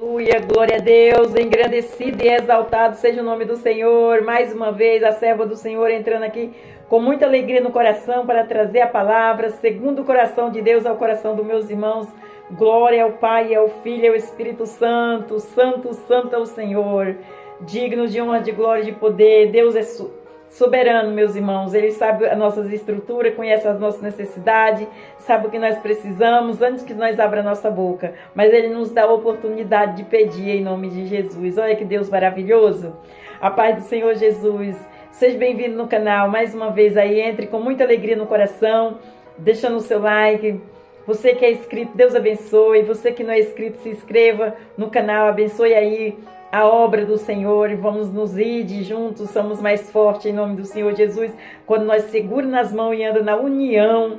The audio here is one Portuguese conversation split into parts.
Aleluia, glória a Deus, engrandecido e exaltado seja o nome do Senhor. Mais uma vez, a serva do Senhor entrando aqui com muita alegria no coração para trazer a palavra, segundo o coração de Deus ao coração dos meus irmãos. Glória ao Pai, ao Filho e ao Espírito Santo. Santo, santo é o Senhor, digno de honra, de glória e de poder. Deus é soberano, meus irmãos. Ele sabe as nossas estruturas, conhece as nossas necessidades, sabe o que nós precisamos antes que nós abra a nossa boca. Mas Ele nos dá a oportunidade de pedir em nome de Jesus. Olha que Deus maravilhoso. A paz do Senhor Jesus. Seja bem-vindo no canal. Mais uma vez aí, entre com muita alegria no coração, deixando o seu like. Você que é inscrito, Deus abençoe. Você que não é inscrito, se inscreva no canal. Abençoe aí a obra do Senhor e vamos nos ir juntos, somos mais fortes em nome do Senhor Jesus, quando nós seguramos nas mãos e andamos na união,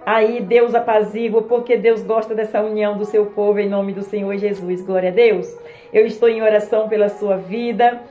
aí Deus apazigua, porque Deus gosta dessa união do seu povo em nome do Senhor Jesus, glória a Deus. Eu estou em oração pela sua vida,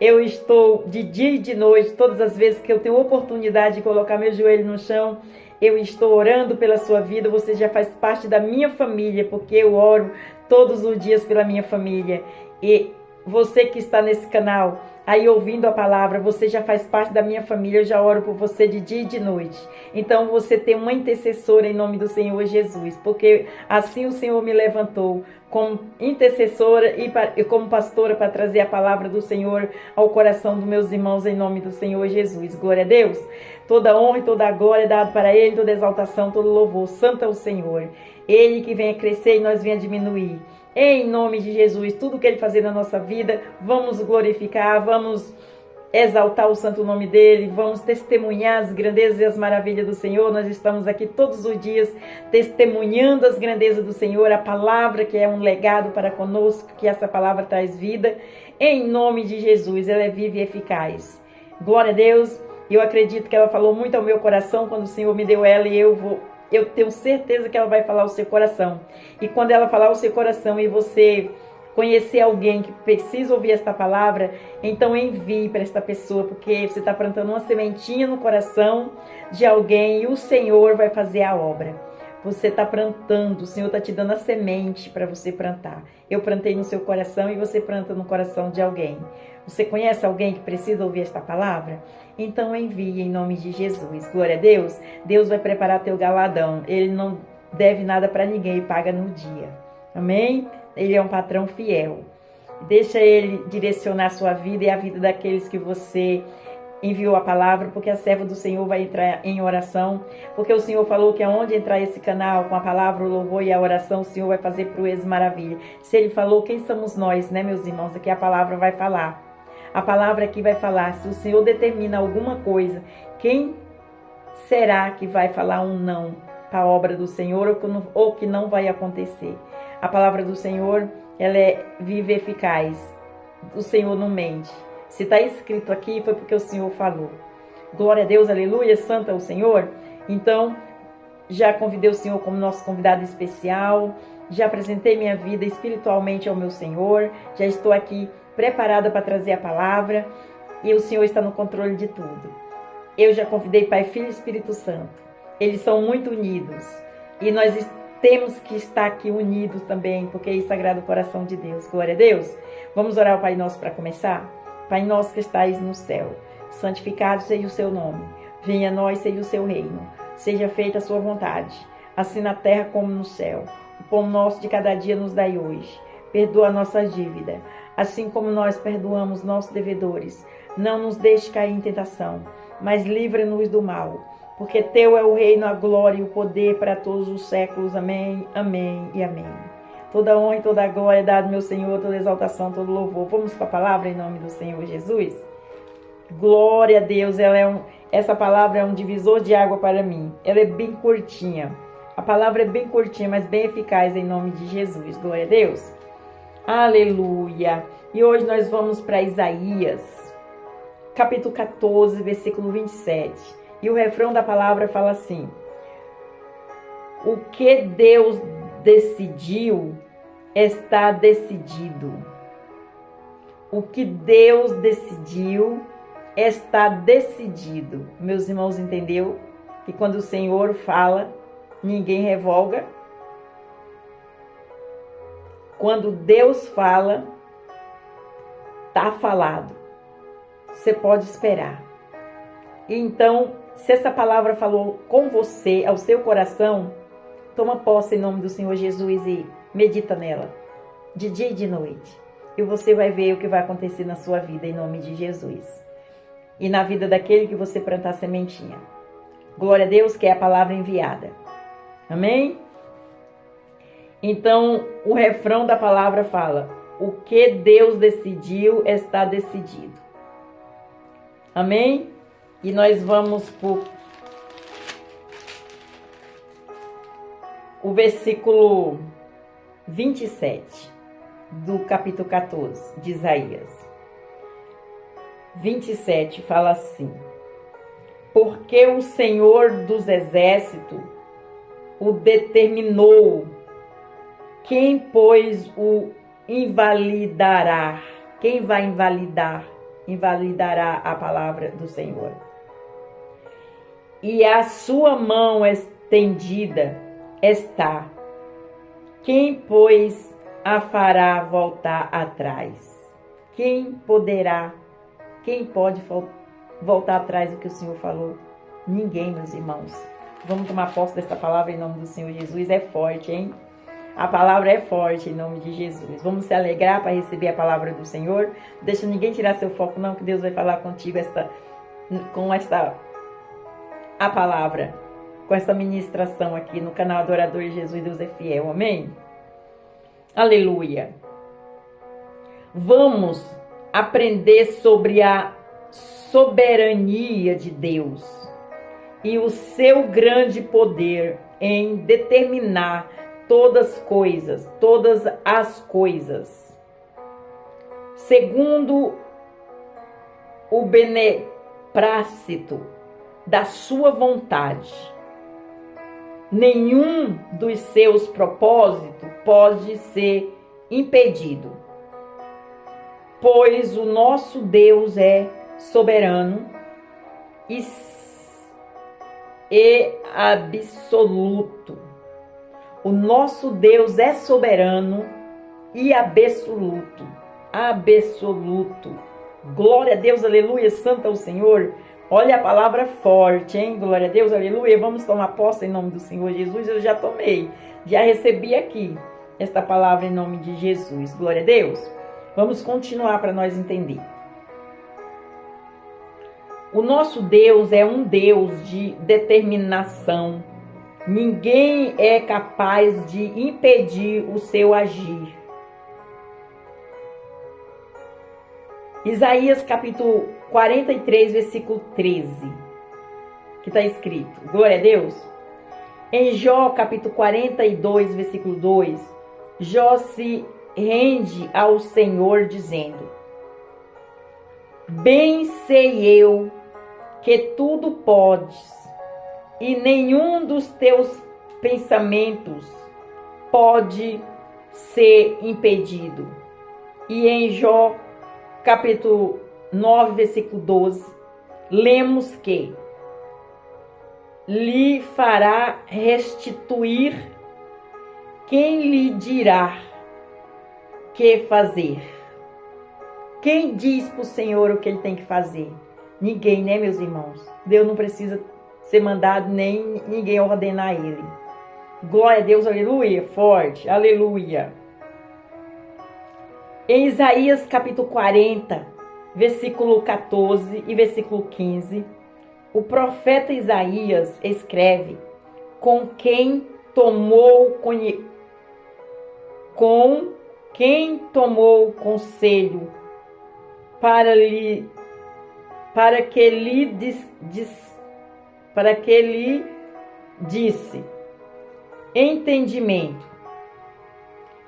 eu estou de dia e de noite, todas as vezes que eu tenho oportunidade de colocar meu joelho no chão, eu estou orando pela sua vida, você já faz parte da minha família, porque eu oro todos os dias pela minha família. E você que está nesse canal, aí ouvindo a palavra, você já faz parte da minha família, eu já oro por você de dia e de noite. Então você tem uma intercessora em nome do Senhor Jesus, porque assim o Senhor me levantou como intercessora e como pastora para trazer a palavra do Senhor ao coração dos meus irmãos em nome do Senhor Jesus. Glória a Deus. Toda honra e toda glória é dada para Ele, toda exaltação, todo louvor. Santo é o Senhor. Ele que venha crescer e nós venha diminuir. Em nome de Jesus, tudo que Ele fazer na nossa vida, vamos glorificar, vamos exaltar o santo nome dEle, vamos testemunhar as grandezas e as maravilhas do Senhor. Nós estamos aqui todos os dias testemunhando as grandezas do Senhor, a palavra que é um legado para conosco, que essa palavra traz vida. Em nome de Jesus, ela é viva e eficaz. Glória a Deus. Eu acredito que ela falou muito ao meu coração quando o Senhor me deu ela e eu tenho certeza que ela vai falar ao seu coração. E quando ela falar ao seu coração e você conhecer alguém que precisa ouvir esta palavra, então envie para esta pessoa, porque você está plantando uma sementinha no coração de alguém e o Senhor vai fazer a obra. Você está plantando, o Senhor está te dando a semente para você plantar. Eu plantei no seu coração e você planta no coração de alguém. Você conhece alguém que precisa ouvir esta palavra? Então envie em nome de Jesus. Glória a Deus. Deus vai preparar teu galadão. Ele não deve nada para ninguém e paga no dia. Amém? Ele é um patrão fiel. Deixa Ele direcionar a sua vida e a vida daqueles que você enviou a palavra, porque a serva do Senhor vai entrar em oração, porque o Senhor falou que aonde entrar esse canal com a palavra, o louvor e a oração, o Senhor vai fazer proezas e maravilha. Se Ele falou, quem somos nós, né, meus irmãos? Aqui a palavra vai falar. A palavra aqui vai falar. Se o Senhor determina alguma coisa, quem será que vai falar um não para a obra do Senhor ou que não vai acontecer? A palavra do Senhor, ela é viva e eficaz. O Senhor não mente. Se está escrito aqui, foi porque o Senhor falou. Glória a Deus, aleluia, santo é o Senhor. Então, já convidei o Senhor como nosso convidado especial. Já apresentei minha vida espiritualmente ao meu Senhor. Já estou aqui preparada para trazer a palavra. E o Senhor está no controle de tudo. Eu já convidei Pai, Filho e Espírito Santo. Eles são muito unidos. E nós temos que estar aqui unidos também, porque é sagrado o coração de Deus. Glória a Deus. Vamos orar ao Pai Nosso para começar? Pai nosso que estais no céu, santificado seja o seu nome. Venha a nós, seja o seu reino. Seja feita a sua vontade, assim na terra como no céu. O pão nosso de cada dia nos dai hoje. Perdoa a nossa dívida, assim como nós perdoamos nossos devedores. Não nos deixe cair em tentação, mas livra-nos do mal. Porque teu é o reino, a glória e o poder para todos os séculos. Amém, amém e amém. Toda honra e toda glória é dada, meu Senhor, toda exaltação, todo louvor. Vamos para a palavra em nome do Senhor Jesus? Glória a Deus, essa palavra é um divisor de água para mim. Ela é bem curtinha. A palavra é bem curtinha, mas bem eficaz em nome de Jesus. Glória a Deus. Aleluia. E hoje nós vamos para Isaías, capítulo 14, versículo 27. E o refrão da palavra fala assim: o que Deus decidiu está decidido. O que Deus decidiu está decidido. Meus irmãos, entendeu? Que quando o Senhor fala, ninguém revoga. quando Deus fala, tá falado. Você pode esperar. Então, se essa palavra falou com você, ao seu coração, toma posse em nome do Senhor Jesus e medita nela, de dia e de noite. E você vai ver o que vai acontecer na sua vida em nome de Jesus. E na vida daquele que você plantar sementinha. Glória a Deus, que é a palavra enviada. Amém? Então, o refrão da palavra fala: o que Deus decidiu está decidido. Amém? E nós vamos por o versículo 27 do capítulo 14 de Isaías. 27 fala assim: porque o Senhor dos Exércitos o determinou, quem, pois, o invalidará? Quem vai invalidar? Invalidará a palavra do Senhor. E a sua mão estendida está. Quem, pois, a fará voltar atrás? Quem poderá? Quem pode voltar atrás do que o Senhor falou? Ninguém, meus irmãos. Vamos tomar posse dessa palavra em nome do Senhor Jesus. É forte, hein? A palavra é forte em nome de Jesus. Vamos se alegrar para receber a palavra do Senhor. Deixa ninguém tirar seu foco, não, que Deus vai falar contigo a palavra, com essa ministração aqui no canal Adorador de Jesus, Deus é fiel. Amém? Aleluia. Vamos aprender sobre a soberania de Deus e o seu grande poder em determinar todas as coisas, segundo o beneplácito da sua vontade. Nenhum dos seus propósitos pode ser impedido, pois o nosso Deus é soberano e absoluto. O nosso Deus é soberano e absoluto. Absoluto. Glória a Deus, aleluia, santo é o Senhor. Olha a palavra forte, hein? Glória a Deus, aleluia. Vamos tomar posse em nome do Senhor Jesus. Eu já tomei, já recebi aqui esta palavra em nome de Jesus. Glória a Deus. Vamos continuar para nós entender. O nosso Deus é um Deus de determinação. Ninguém é capaz de impedir o seu agir. Isaías capítulo 43, versículo 13, que está escrito, glória a Deus. Em Jó capítulo 42, versículo 2, Jó se rende ao Senhor dizendo: bem sei eu que tudo podes, e nenhum dos teus pensamentos pode ser impedido. E em Jó, capítulo 9, versículo 12, lemos que lhe fará restituir quem lhe dirá que fazer. Quem diz para o Senhor o que ele tem que fazer? Ninguém, né, meus irmãos? Deus não precisa ser mandado, nem ninguém ordenar ele. Glória a Deus, aleluia, forte, aleluia. Em Isaías capítulo 40, versículo 14 e versículo 15, o profeta Isaías escreve: com quem tomou conselho para que lhe disse entendimento.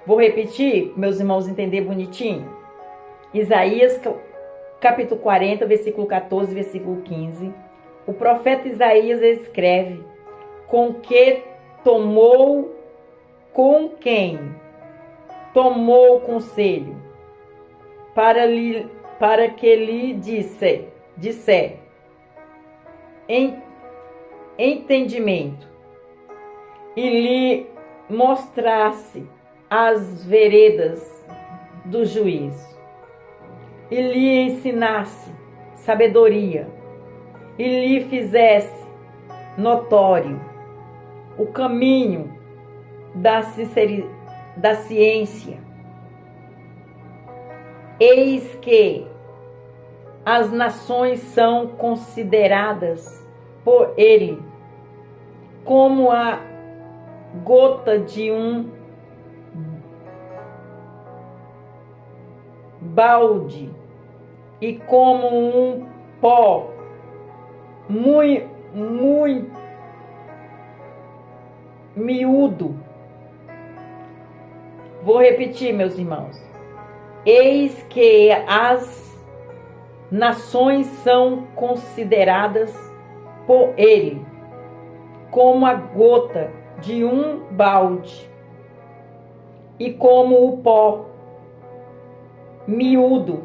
Vou repetir, meus irmãos, entender bonitinho. Isaías capítulo 40, versículo 14, versículo 15. O profeta Isaías escreve: com quem tomou conselho para que lhe disse entendimento e lhe mostrasse as veredas do juízo, e lhe ensinasse sabedoria, e lhe fizesse notório o caminho da ciência. Eis que as nações são consideradas por ele como a gota de um balde e como um pó muito miúdo. Vou repetir, meus irmãos. Eis que as nações são consideradas por ele como a gota de um balde e como o pó miúdo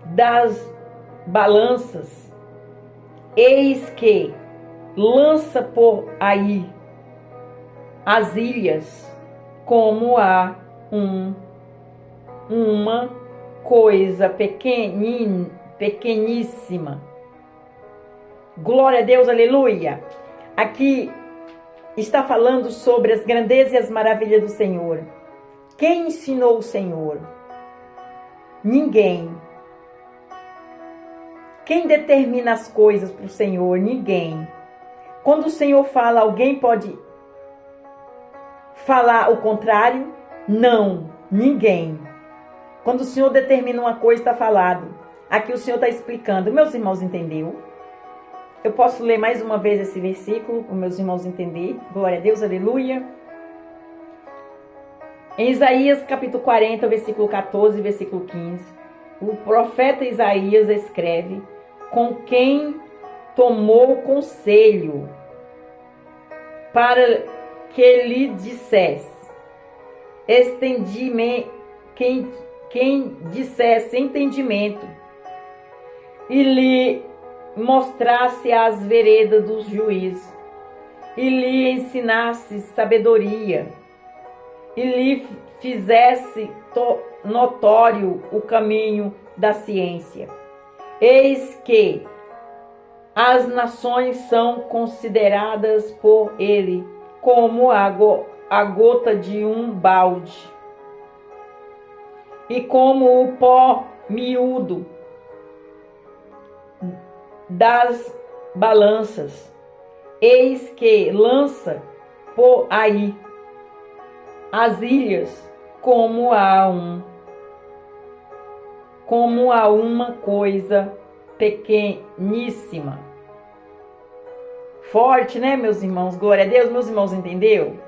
das balanças. Eis que lança por aí as ilhas como a uma coisa pequeníssima. Glória a Deus, aleluia. Aqui está falando sobre as grandezas e as maravilhas do Senhor. Quem ensinou o Senhor? Ninguém. Quem determina as coisas para o Senhor? Ninguém. Quando o Senhor fala, alguém pode falar o contrário? Não, ninguém. Quando o Senhor determina uma coisa, está falado. Aqui o Senhor está explicando. Meus irmãos entenderam? Eu posso ler mais uma vez esse versículo para meus irmãos entenderem. Glória a Deus, aleluia. Em Isaías capítulo 40, versículo 14 e versículo 15, o profeta Isaías escreve: com quem tomou conselho para que lhe dissesse, quem dissesse entendimento e lhe mostrasse as veredas dos juízes e lhe ensinasse sabedoria e lhe fizesse notório o caminho da ciência. Eis que as nações são consideradas por ele como a gota de um balde e como o pó miúdo das balanças. Eis que lança por aí as ilhas como a uma coisa pequeníssima. Forte, né, meus irmãos? Glória a Deus. Meus irmãos entendeu?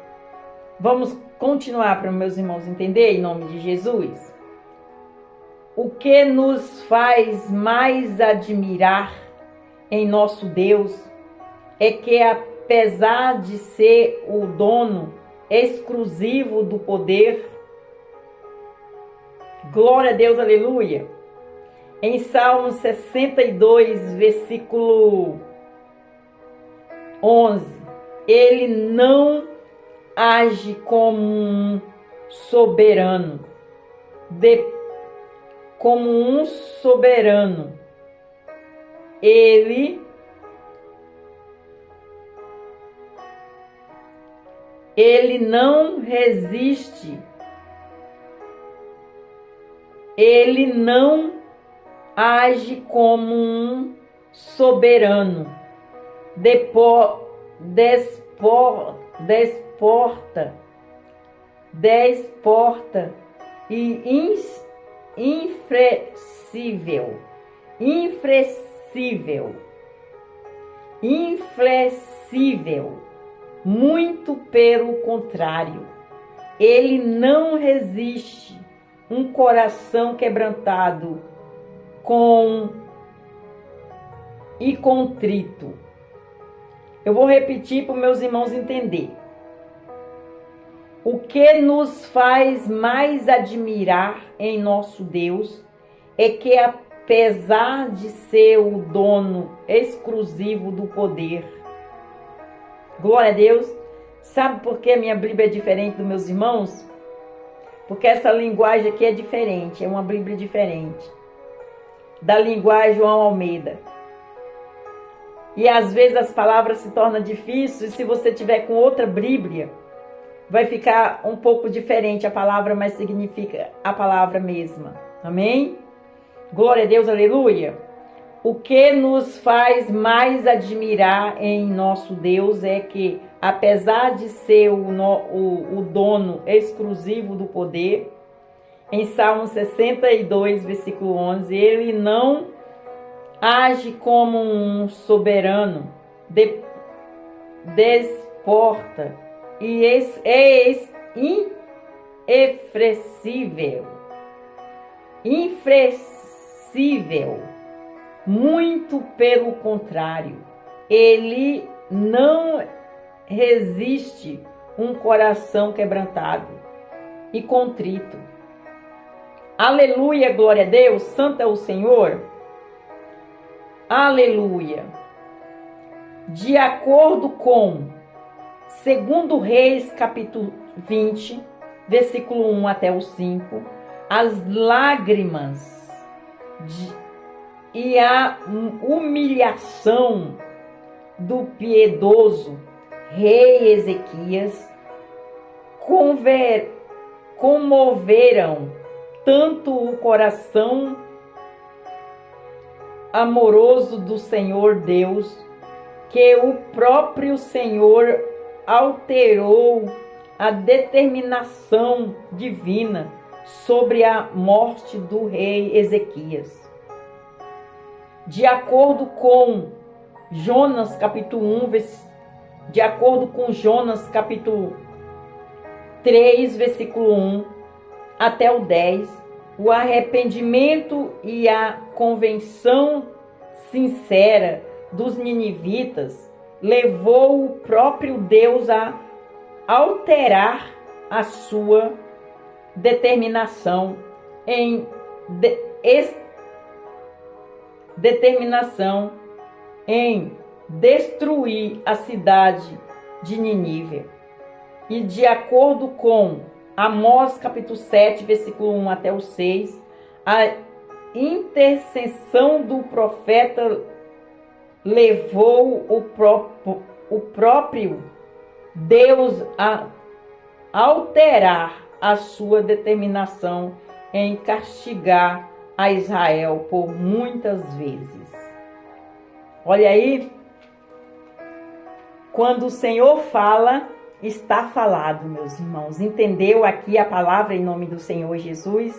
Vamos continuar para meus irmãos entender em nome de Jesus. O que nos faz mais admirar em nosso Deus é que, apesar de ser o dono exclusivo do poder, glória a Deus, aleluia. Em Salmo 62, versículo 11, ele não age como um soberano, ele não resiste, ele não age como um soberano, desporta e inflexível, muito pelo contrário, ele não resiste um coração quebrantado e contrito. Eu vou repetir para os meus irmãos entender. O que nos faz mais admirar em nosso Deus é que, apesar de ser o dono exclusivo do poder, glória a Deus, sabe por que a minha Bíblia é diferente dos meus irmãos? porque essa linguagem aqui é diferente, é uma Bíblia diferente da linguagem João Almeida. E às vezes as palavras se tornam difíceis, e se você tiver com outra Bíblia, vai ficar um pouco diferente a palavra, mas significa a palavra mesma. Amém? Glória a Deus, aleluia. O que nos faz mais admirar em nosso Deus é que, apesar de ser o dono exclusivo do poder, em Salmo 62, versículo 11, ele não age como um soberano, desporta e é inflexível. Muito pelo contrário, ele não resiste um coração quebrantado e contrito. Aleluia, glória a Deus, santo é o Senhor. Aleluia. De acordo com 2 Reis, capítulo 20, versículo 1 até o 5, as lágrimas e a humilhação do piedoso rei Ezequias comoveram tanto o coração amoroso do Senhor Deus, que o próprio Senhor alterou a determinação divina sobre a morte do rei Ezequias. De acordo com Jonas capítulo 1, de acordo com Jonas capítulo 3, versículo 1 até o 10, o arrependimento e a convenção sincera dos ninivitas levou o próprio Deus a alterar a sua determinação em destruir a cidade de Nínive. E de acordo com Amós capítulo 7, versículo 1 até o 6, a intercessão do profeta levou o próprio Deus a alterar a sua determinação em castigar a Israel por muitas vezes. Olha aí, quando o Senhor fala, está falado, meus irmãos. Entendeu aqui a palavra em nome do Senhor Jesus?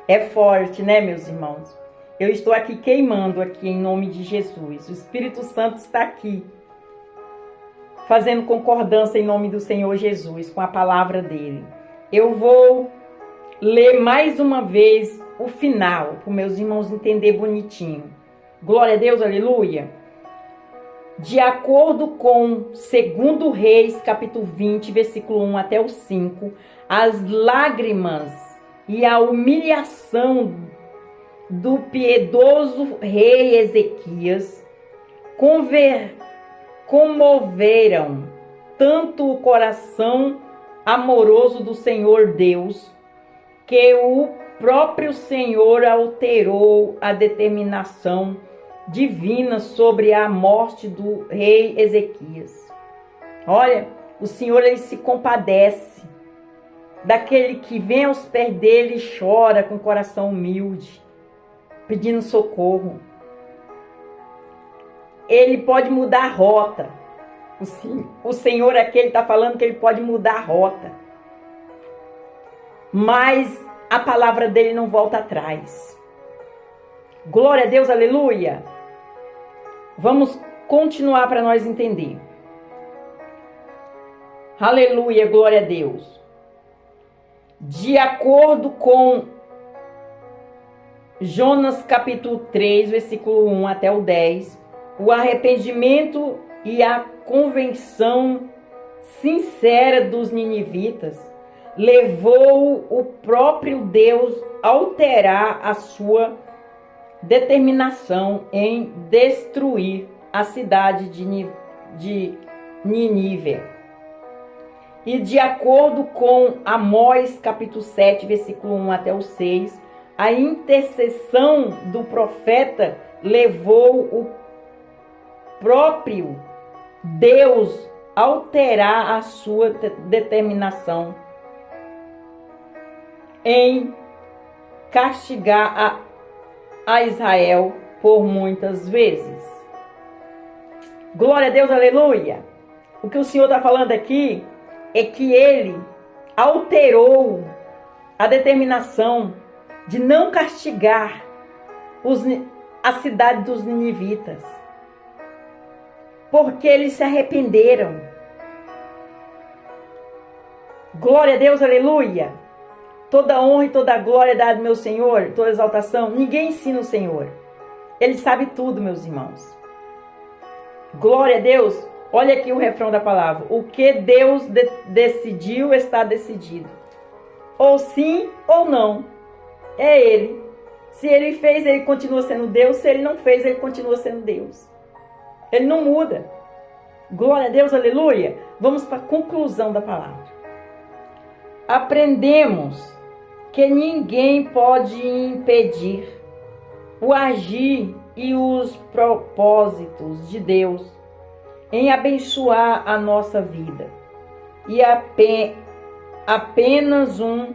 É forte, né, meus irmãos? Eu estou aqui queimando aqui em nome de Jesus. O Espírito Santo está aqui, fazendo concordância em nome do Senhor Jesus com a palavra dele. Eu vou ler mais uma vez o final, para os meus irmãos entenderem bonitinho. Glória a Deus, aleluia. De acordo com 2 Reis, capítulo 20, versículo 1 até o 5, as lágrimas e a humilhação do piedoso rei Ezequias comoveram tanto o coração amoroso do Senhor Deus, que o próprio Senhor alterou a determinação divina sobre a morte do rei Ezequias. Olha, o Senhor, ele se compadece daquele que vem aos pés dele e chora com coração humilde, pedindo socorro. Ele pode mudar a rota. O Senhor aqui, ele está falando que ele pode mudar a rota. Mas a palavra dele não volta atrás. Glória a Deus, aleluia. Vamos continuar para nós entender. Aleluia, glória a Deus. De acordo com Jonas capítulo 3, versículo 1 até o 10, o arrependimento e a convenção sincera dos ninivitas levou o próprio Deus a alterar a sua determinação em destruir a cidade de Nínive. E de acordo com Amós, capítulo 7, versículo 1 até o 6, a intercessão do profeta levou o próprio Deus a alterar a sua determinação em castigar a Israel por muitas vezes. Glória a Deus, aleluia! O que o Senhor está falando aqui é que ele alterou a determinação de não castigar a cidade dos ninivitas, porque eles se arrependeram. Glória a Deus, aleluia! Toda honra e toda glória é dada ao meu Senhor, toda exaltação. Ninguém ensina o Senhor. Ele sabe tudo, meus irmãos. Glória a Deus. Olha aqui o refrão da palavra. O que Deus decidiu está decidido. Ou sim ou não. É Ele. Se Ele fez, Ele continua sendo Deus. Se Ele não fez, Ele continua sendo Deus. Ele não muda. Glória a Deus, aleluia. Vamos para a conclusão da palavra. Aprendemos que ninguém pode impedir o agir e os propósitos de Deus em abençoar a nossa vida. E apenas um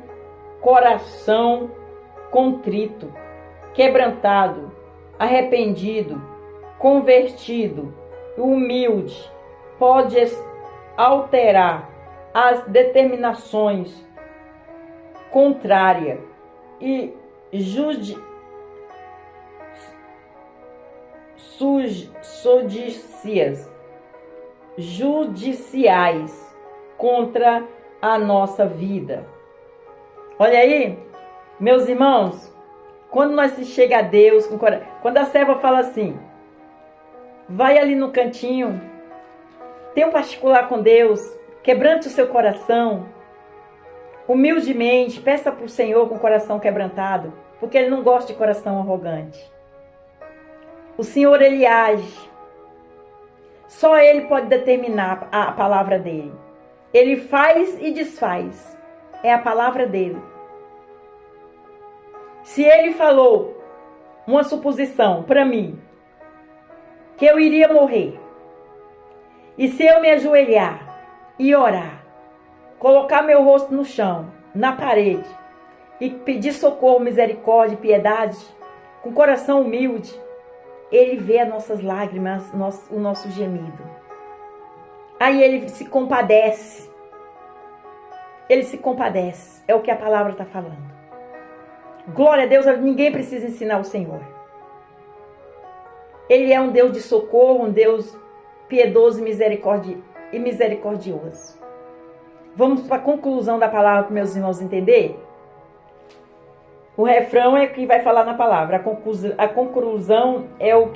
coração contrito, quebrantado, arrependido, convertido, humilde, pode alterar as determinações contrárias e judiciais contra a nossa vida. Olha aí, meus irmãos, quando nós se chega a Deus, quando a serva fala assim, vai ali no cantinho, tem um particular com Deus, quebrante o seu coração, humildemente, peça para o Senhor com o coração quebrantado, porque Ele não gosta de coração arrogante. O Senhor, Ele age. Só Ele pode determinar a palavra dEle. Ele faz e desfaz. É a palavra dEle. Se Ele falou uma suposição para mim, que eu iria morrer, e se eu me ajoelhar e orar, colocar meu rosto no chão, na parede, e pedir socorro, misericórdia e piedade, com coração humilde, Ele vê as nossas lágrimas, o nosso gemido. Aí Ele se compadece. Ele se compadece. É o que a palavra está falando. Glória a Deus, ninguém precisa ensinar o Senhor. Ele é um Deus de socorro, um Deus piedoso e misericordioso. Vamos para a conclusão da palavra para meus irmãos entender? O refrão é que vai falar na palavra. A conclusão é o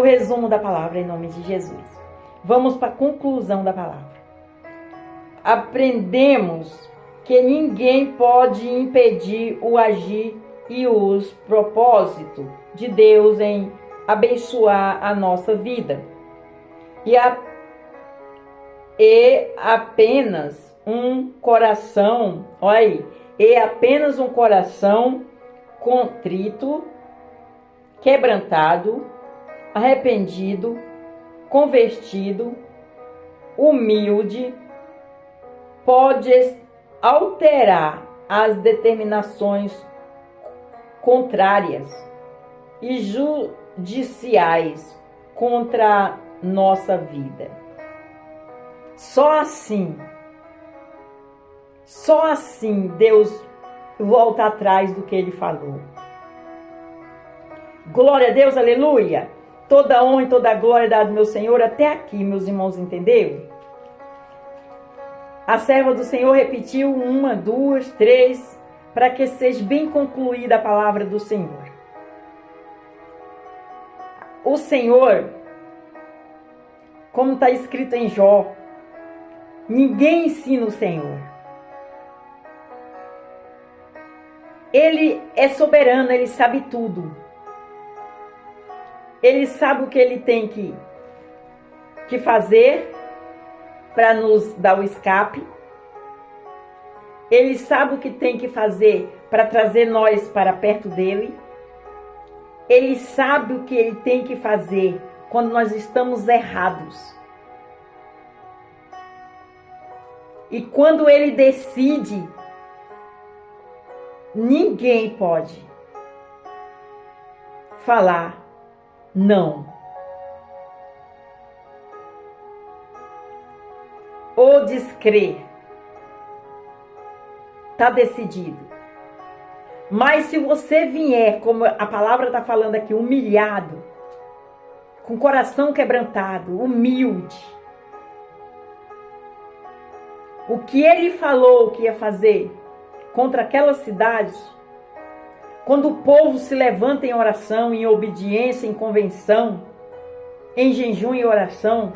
resumo da palavra em nome de Jesus. Vamos para a conclusão da palavra. Aprendemos que ninguém pode impedir o agir e os propósitos de Deus em abençoar a nossa vida. E apenas um coração, olha aí, apenas um coração contrito, quebrantado, arrependido, convertido, humilde, pode alterar as determinações contrárias e judiciais contra a nossa vida. Só assim Deus volta atrás do que Ele falou. Glória a Deus, aleluia! Toda honra e toda glória dada ao meu Senhor. Até aqui, meus irmãos, entenderam? A serva do Senhor repetiu 1, 2, 3, para que seja bem concluída a palavra do Senhor. O Senhor, como está escrito em Jó, ninguém ensina o Senhor. Ele é soberano, Ele sabe tudo. Ele sabe o que Ele tem que fazer para nos dar o escape. Ele sabe o que tem que fazer para trazer nós para perto dele. Ele sabe o que ele tem que fazer quando nós estamos errados. E quando ele decide, ninguém pode falar não. Ou descrer. Está decidido. Mas se você vier, como a palavra está falando aqui, humilhado, com o coração quebrantado, humilde, o que ele falou que ia fazer contra aquela cidade, quando o povo se levanta em oração, em obediência, em convenção, em jejum e oração,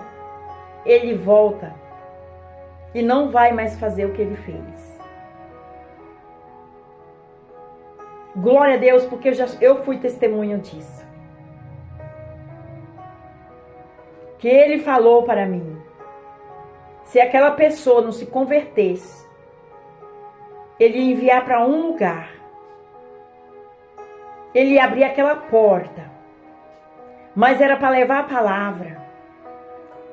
ele volta e não vai mais fazer o que ele fez. Glória a Deus, porque eu fui testemunho disso. Que ele falou para mim, se aquela pessoa não se convertesse, ele ia enviar para um lugar, ele ia abrir aquela porta, mas era para levar a palavra,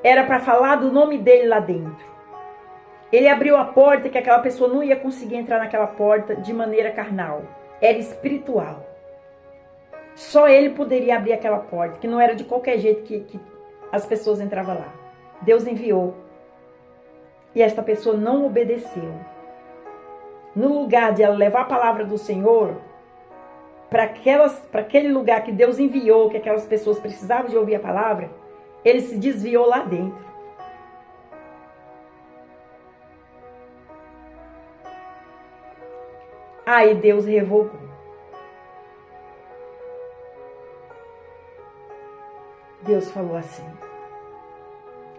era para falar do nome dele lá dentro. Ele abriu a porta que aquela pessoa não ia conseguir entrar naquela porta de maneira carnal. Era espiritual. Só ele poderia abrir aquela porta, que não era de qualquer jeito que as pessoas entravam lá. Deus enviou. E esta pessoa não obedeceu. No lugar de ela levar a palavra do Senhor para aquele lugar que Deus enviou, que aquelas pessoas precisavam de ouvir a palavra, ele se desviou lá dentro. Aí Deus revogou. Deus falou assim: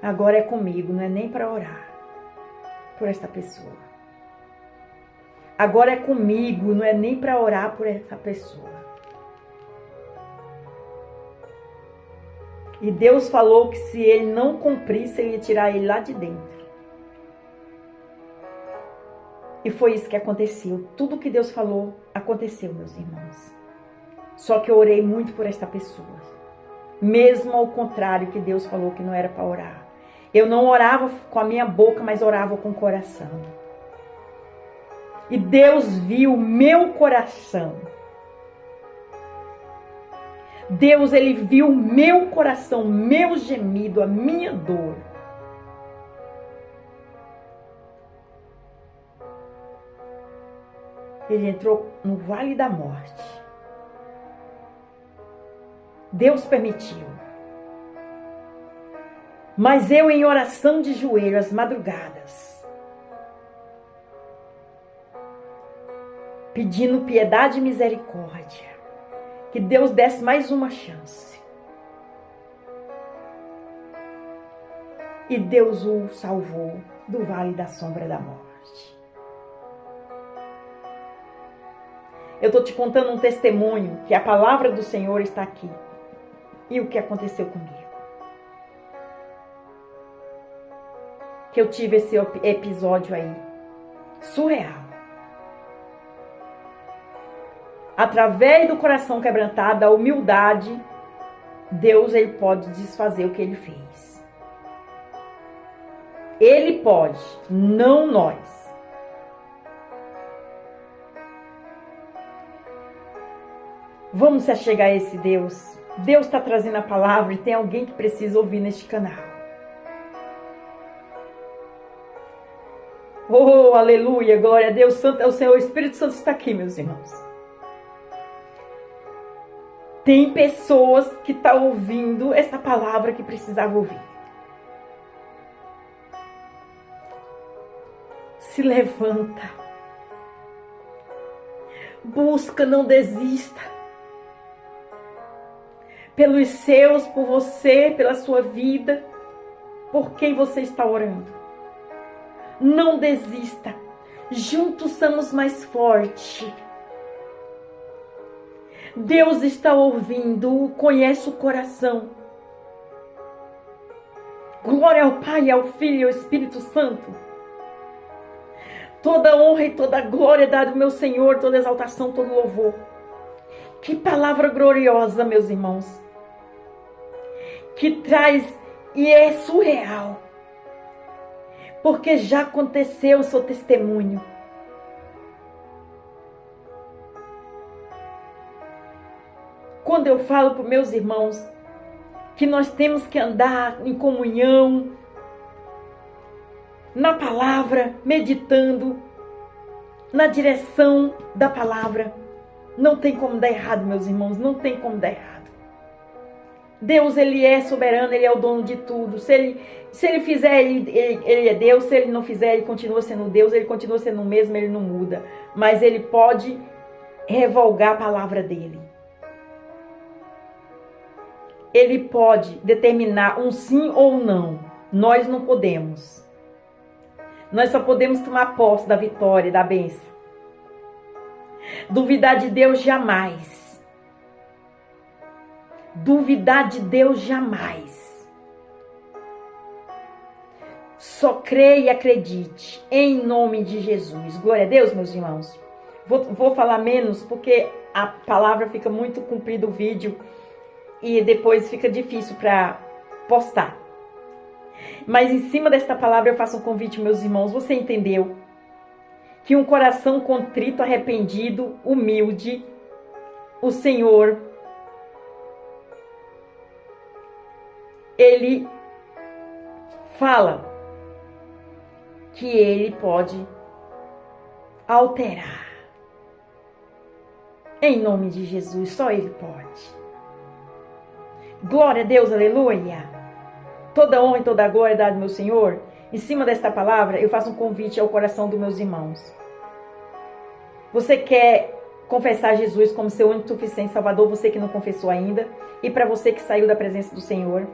agora é comigo, não é nem para orar por esta pessoa. Agora é comigo, não é nem para orar por essa pessoa. E Deus falou que se ele não cumprisse, ele ia tirar ele lá de dentro. E foi isso que aconteceu. Tudo que Deus falou aconteceu, meus irmãos. Só que eu orei muito por esta pessoa. Mesmo ao contrário que Deus falou que não era para orar. Eu não orava com a minha boca, mas orava com o coração. E Deus viu o meu coração. Deus, ele viu o meu coração, meu gemido, a minha dor. Ele entrou no vale da morte. Deus permitiu. Mas eu em oração de joelho, às madrugadas, pedindo piedade e misericórdia, que Deus desse mais uma chance. E Deus o salvou do vale da sombra da morte. Eu estou te contando um testemunho que a palavra do Senhor está aqui. E o que aconteceu comigo. Que eu tive esse episódio aí. Surreal. Através do coração quebrantado, da humildade, Deus, ele pode desfazer o que ele fez. Ele pode, não nós. Vamos se achegar a esse Deus. Deus está trazendo a palavra e tem alguém que precisa ouvir neste canal. Oh, aleluia, glória a Deus. Santo é o Senhor, o Espírito Santo está aqui, meus irmãos. Tem pessoas que estão ouvindo esta palavra que precisavam ouvir. Se levanta. Busca, não desista. Pelos seus, por você, pela sua vida, por quem você está orando. Não desista. Juntos somos mais fortes. Deus está ouvindo, conhece o coração. Glória ao Pai, ao Filho e ao Espírito Santo. Toda honra e toda glória é dada ao meu Senhor, toda exaltação, todo louvor. Que palavra gloriosa, meus irmãos. Que traz e é surreal. Porque já aconteceu o seu testemunho. Quando eu falo para os meus irmãos que nós temos que andar em comunhão, na palavra, meditando, na direção da palavra, não tem como dar errado, meus irmãos, não tem como dar errado. Deus, Ele é soberano, Ele é o dono de tudo. Se ele fizer, ele é Deus. Se Ele não fizer, Ele continua sendo Deus. Ele continua sendo o mesmo, Ele não muda. Mas Ele pode revogar a palavra dEle. Ele pode determinar um sim ou um não. Nós não podemos. Nós só podemos tomar posse da vitória, da bênção. Duvidar de Deus jamais. Duvidar de Deus jamais. Só creia e acredite em nome de Jesus. Glória a Deus, meus irmãos. Vou falar menos porque a palavra fica muito comprida o vídeo e depois fica difícil para postar. Mas em cima desta palavra eu faço um convite, meus irmãos. Você entendeu que um coração contrito, arrependido, humilde, o Senhor, Ele fala que Ele pode alterar. Em nome de Jesus, só Ele pode. Glória a Deus, aleluia. Toda honra e toda glória é dada ao meu Senhor. Em cima desta palavra, eu faço um convite ao coração dos meus irmãos. Você quer confessar Jesus como seu único e suficiente Salvador, você que não confessou ainda, e para você que saiu da presença do Senhor,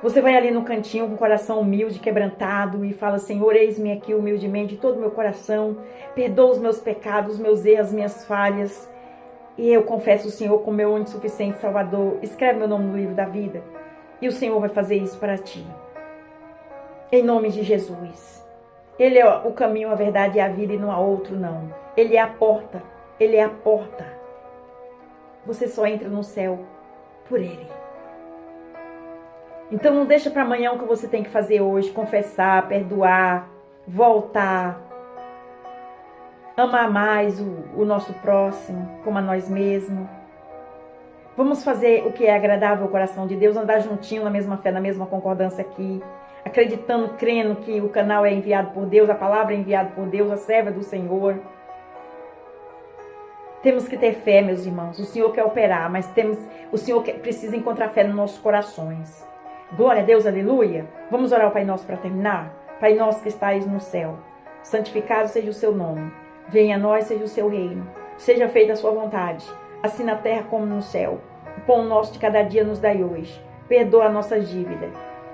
você vai ali no cantinho com o coração humilde, quebrantado, e fala: Senhor, eis-me aqui humildemente, todo o meu coração, perdoa os meus pecados, os meus erros, as minhas falhas, e eu confesso o Senhor como meu único e suficiente Salvador. Escreve meu nome no livro da vida, e o Senhor vai fazer isso para ti. Em nome de Jesus. Ele é o caminho, a verdade e a vida, e não há outro, não. Ele é a porta. Ele é a porta. Você só entra no céu por Ele. Então não deixa para amanhã o que você tem que fazer hoje. Confessar, perdoar, voltar. Amar mais o nosso próximo, como a nós mesmos. Vamos fazer o que é agradável ao coração de Deus. Andar juntinho na mesma fé, na mesma concordância aqui. Acreditando, crendo que o canal é enviado por Deus, a palavra é enviada por Deus, a serva do Senhor. Temos que ter fé, meus irmãos. O Senhor quer operar, mas o Senhor precisa encontrar fé nos nossos corações. Glória a Deus, aleluia. Vamos orar ao Pai Nosso para terminar? Pai Nosso que estais no céu, santificado seja o seu nome. Venha a nós, seja o seu reino. Seja feita a sua vontade, assim na terra como no céu. O pão nosso de cada dia nos dai hoje. Perdoa a nossa dívida,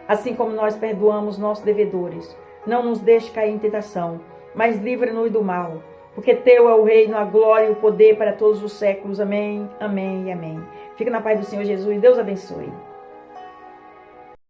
assim como nós perdoamos nossos devedores. Não nos deixe cair em tentação, mas livra-nos do mal. Porque teu é o reino, a glória e o poder para todos os séculos. Amém, amém e amém. Fica na paz do Senhor Jesus. Deus abençoe.